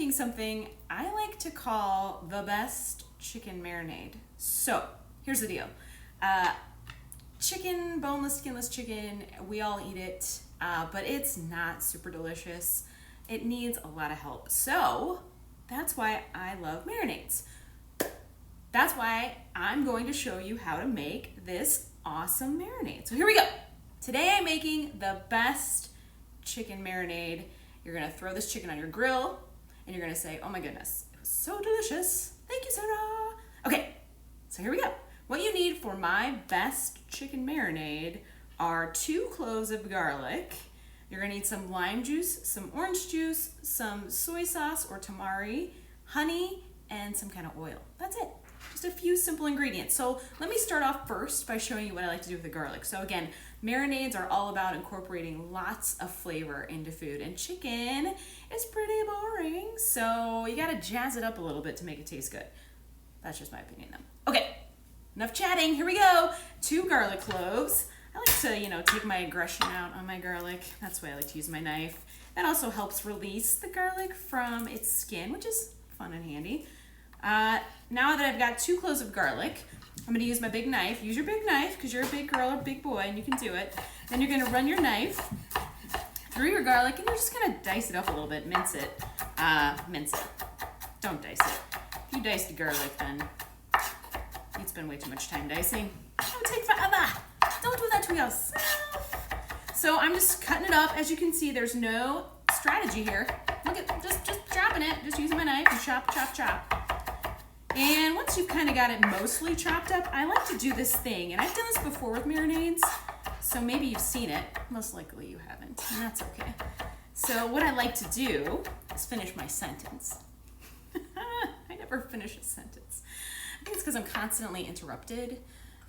making something I like to call the best chicken marinade. So here's the deal. Chicken, boneless, skinless chicken, we all eat it, but it's not super delicious. It needs a lot of help. So that's why I love marinades. That's why I'm going to show you how to make this awesome marinade. So here we go. Today I'm making the best chicken marinade. You're gonna throw this chicken on your grill and you're gonna say, oh my goodness, it was so delicious. Thank you, Sarah. Okay, so here we go. What you need for my best chicken marinade are 2 cloves of garlic. You're gonna need some lime juice, some orange juice, some soy sauce or tamari, honey, and some kind of oil. That's it. Just a few simple ingredients. So let me start off first by showing you what I like to do with the garlic. So again, marinades are all about incorporating lots of flavor into food, and chicken is pretty boring. So you gotta jazz it up a little bit to make it taste good. That's just my opinion though. Okay, enough chatting, here we go. 2 garlic cloves. I like to, take my aggression out on my garlic. That's why I like to use my knife. That also helps release the garlic from its skin, which is fun and handy. Now that I've got 2 cloves of garlic, I'm going to use my big knife. Use your big knife because you're a big girl or big boy and you can do it. Then you're going to run your knife through your garlic and you're just going to dice it up a little bit. Mince it. Mince it. Don't dice it. If you dice the garlic, then you'd spend way too much time dicing. It would take forever. Don't do that to yourself. So I'm just cutting it up. As you can see, there's no strategy here. Look at, just chopping it. Just using my knife and chop, chop, chop. And once you've kind of got it mostly chopped up, I like to do this thing. And I've done this before with marinades, so maybe you've seen it. Most likely you haven't, and that's okay. So what I like to do is finish my sentence. I never finish a sentence. I think it's because I'm constantly interrupted.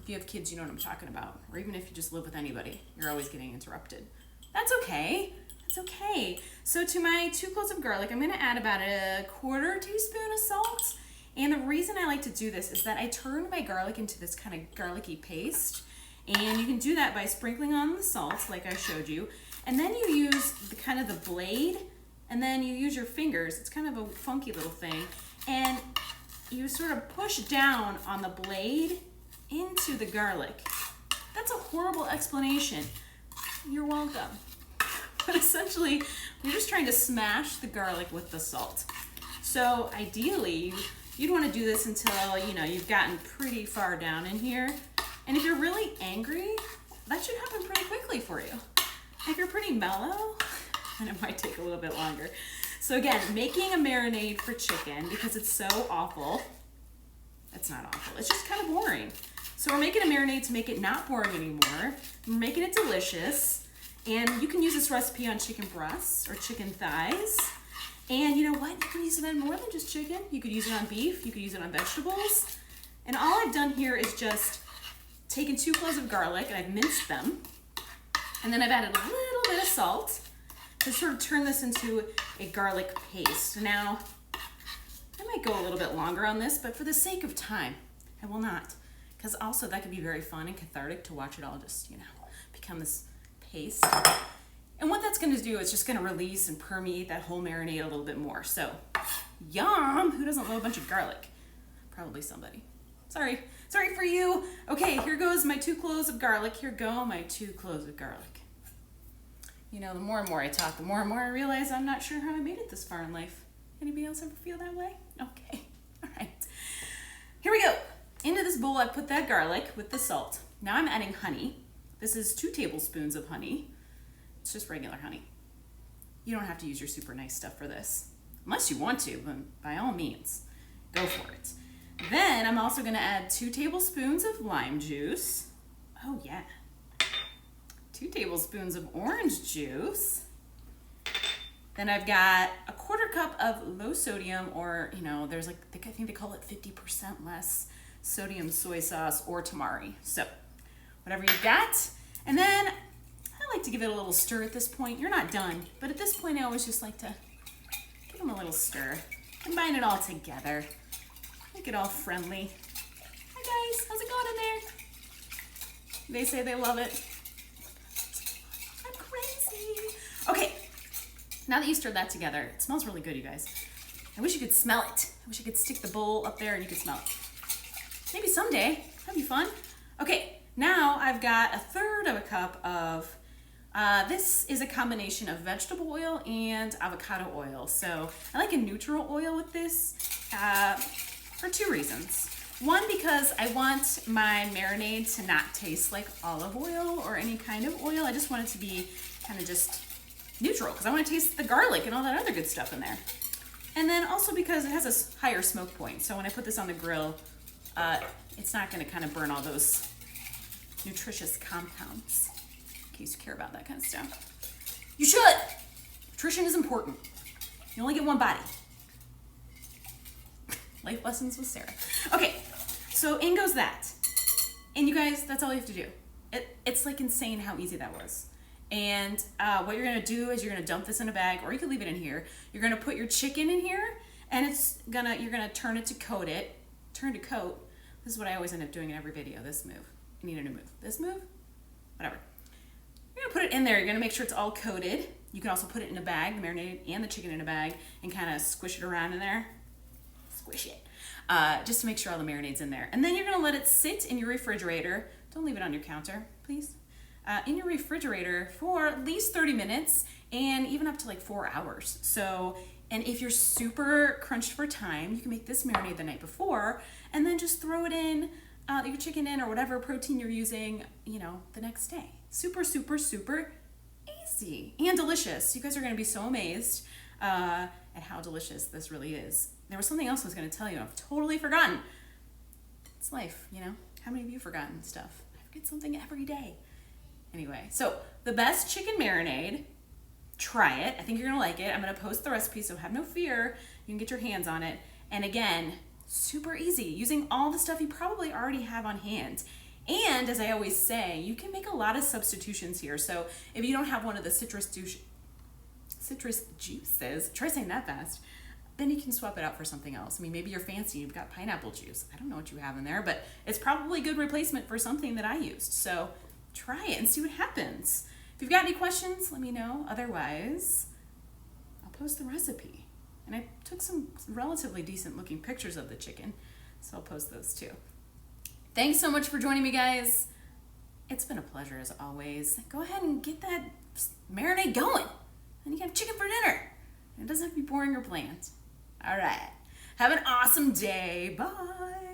If you have kids, you know what I'm talking about. Or even if you just live with anybody, you're always getting interrupted. That's okay. That's okay. So to my 2 cloves of garlic, I'm going to add about a 1/4 teaspoon of salt. And the reason I like to do this is that I turn my garlic into this kind of garlicky paste. And you can do that by sprinkling on the salt, like I showed you. And then you use the blade, and then you use your fingers. It's kind of a funky little thing. And you sort of push down on the blade into the garlic. That's a horrible explanation. You're welcome. But essentially, you're just trying to smash the garlic with the salt. So ideally, you'd want to do this until, you've gotten pretty far down in here. And if you're really angry, that should happen pretty quickly for you. If you're pretty mellow, then it might take a little bit longer. So again, making a marinade for chicken, because it's so awful, it's not awful, it's just kind of boring. So we're making a marinade to make it not boring anymore. We're making it delicious. And you can use this recipe on chicken breasts or chicken thighs. And you know what? You can use it on more than just chicken. You could use it on beef. You could use it on vegetables. And all I've done here is just taken 2 cloves of garlic and I've minced them. And then I've added a little bit of salt to sort of turn this into a garlic paste. Now, I might go a little bit longer on this, but for the sake of time, I will not. Because also that could be very fun and cathartic to watch it all just, become this paste. And what that's going to do is just going to release and permeate that whole marinade a little bit more. So, yum! Who doesn't love a bunch of garlic? Probably somebody. Sorry for you. Okay, here goes my 2 cloves of garlic. Here go my 2 cloves of garlic. The more and more I talk, the more and more I realize I'm not sure how I made it this far in life. Anybody else ever feel that way? Okay, all right. Here we go. Into this bowl, I put that garlic with the salt. Now I'm adding honey. This is 2 tablespoons of honey. It's just regular honey. You don't have to use your super nice stuff for this. Unless you want to, but by all means, go for it. Then I'm also gonna add 2 tablespoons of lime juice. Oh yeah. 2 tablespoons of orange juice. Then I've got a 1/4 cup of low sodium, or, there's I think they call it 50% less sodium soy sauce or tamari. So whatever you've got. And then I like to give it a little stir at this point. You're not done, but at this point I always just like to give them a little stir. Combine it all together. Make it all friendly. Hi guys, how's it going in there? They say they love it. I'm crazy. Okay, now that you stirred that together, it smells really good, you guys. I wish you could smell it. I wish I could stick the bowl up there and you could smell it. Maybe someday. That'd be fun. Okay, now I've got 1/3 of a cup of, this is a combination of vegetable oil and avocado oil. So I like a neutral oil with this for 2 reasons. One, because I want my marinade to not taste like olive oil or any kind of oil. I just want it to be kind of just neutral because I want to taste the garlic and all that other good stuff in there. And then also because it has a higher smoke point. So when I put this on the grill, it's not going to kind of burn all those nutritious compounds, in case you care about that kind of stuff. You should! Nutrition is important. You only get one body. Life lessons with Sarah. Okay, so in goes that. And you guys, that's all you have to do. It's like insane how easy that was. And what you're gonna do is you're gonna dump this in a bag, or you could leave it in here. You're gonna put your chicken in here, and you're gonna turn it to coat it. Turn to coat. This is what I always end up doing in every video. This move. I need a new move. This move? Whatever. You're gonna put it in there. You're gonna make sure it's all coated. You can also put it in a bag, the marinade and the chicken in a bag, and kind of squish it around in there. Squish it. Just to make sure all the marinade's in there. And then you're gonna let it sit in your refrigerator. Don't leave it on your counter, please. In your refrigerator for at least 30 minutes and even up to like 4 hours. So, and if you're super crunched for time, you can make this marinade the night before and then just throw it in, your chicken in or whatever protein you're using, the next day. Super, super, super easy and delicious. You guys are gonna be so amazed at how delicious this really is. There was something else I was gonna tell you. I've totally forgotten. It's life, How many of you have forgotten stuff? I forget something every day. Anyway, so the best chicken marinade, try it. I think you're gonna like it. I'm gonna post the recipe, so have no fear. You can get your hands on it. And again, super easy, using all the stuff you probably already have on hand. And as I always say, you can make a lot of substitutions here. So if you don't have one of the citrus juices, try saying that fast, then you can swap it out for something else. I mean, maybe you're fancy, you've got pineapple juice. I don't know what you have in there, but it's probably a good replacement for something that I used. So try it and see what happens. If you've got any questions, let me know. Otherwise, I'll post the recipe. And I took some relatively decent looking pictures of the chicken, so I'll post those too. Thanks so much for joining me, guys. It's been a pleasure as always. Go ahead and get that marinade going. And you can have chicken for dinner. And it doesn't have to be boring or bland. All right. Have an awesome day. Bye.